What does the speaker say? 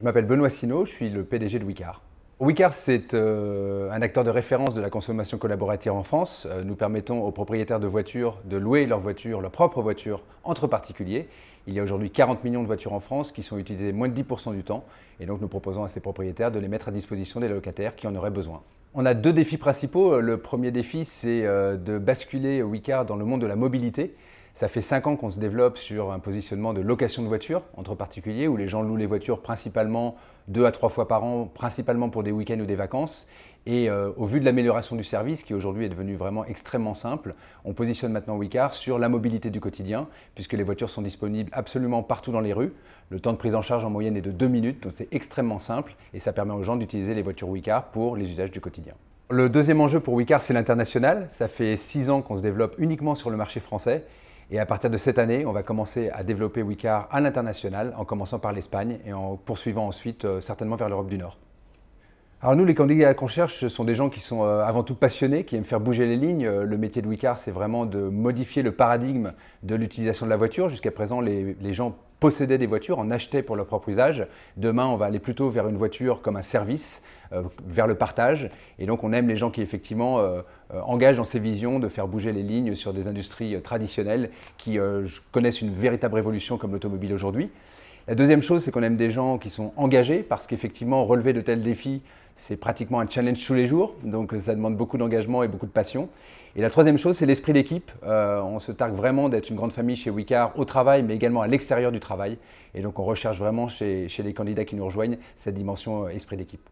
Je m'appelle Benoît Sinault, je suis le PDG de Wicar. Wicar, c'est un acteur de référence de la consommation collaborative en France. Nous permettons aux propriétaires de voitures de louer leur propre voiture entre particuliers. Il y a aujourd'hui 40 millions de voitures en France qui sont utilisées moins de 10% du temps. Et donc nous proposons à ces propriétaires de les mettre à disposition des locataires qui en auraient besoin. On a deux défis principaux. Le premier défi, c'est de basculer Wicar dans le monde de la mobilité. Ça fait 5 ans qu'on se développe sur un positionnement de location de voitures entre particuliers, où les gens louent les voitures principalement 2 à 3 fois par an, principalement pour des week-ends ou des vacances. Et au vu de l'amélioration du service, qui aujourd'hui est devenu vraiment extrêmement simple, on positionne maintenant Wicar sur la mobilité du quotidien, puisque les voitures sont disponibles absolument partout dans les rues. Le temps de prise en charge en moyenne est de 2 minutes, donc c'est extrêmement simple et ça permet aux gens d'utiliser les voitures Wicar pour les usages du quotidien. Le deuxième enjeu pour Wicar, c'est l'international. Ça fait 6 ans qu'on se développe uniquement sur le marché français. Et à partir de cette année, on va commencer à développer Wicar à l'international, en commençant par l'Espagne et en poursuivant ensuite certainement vers l'Europe du Nord. Alors nous, les candidats qu'on cherche, ce sont des gens qui sont avant tout passionnés, qui aiment faire bouger les lignes. Le métier de Wicar, c'est vraiment de modifier le paradigme de l'utilisation de la voiture. Jusqu'à présent, les gens possédaient des voitures, en achetaient pour leur propre usage. Demain, on va aller plutôt vers une voiture comme un service, vers le partage. Et donc, on aime les gens qui, effectivement, engagent dans ces visions de faire bouger les lignes sur des industries traditionnelles qui connaissent une véritable révolution comme l'automobile aujourd'hui. La deuxième chose, c'est qu'on aime des gens qui sont engagés parce qu'effectivement, relever de tels défis, c'est pratiquement un challenge tous les jours. Donc, ça demande beaucoup d'engagement et beaucoup de passion. Et la troisième chose, c'est l'esprit d'équipe. On se targue vraiment d'être une grande famille chez Wicar au travail, mais également à l'extérieur du travail. Et donc, on recherche vraiment chez les candidats qui nous rejoignent cette dimension esprit d'équipe.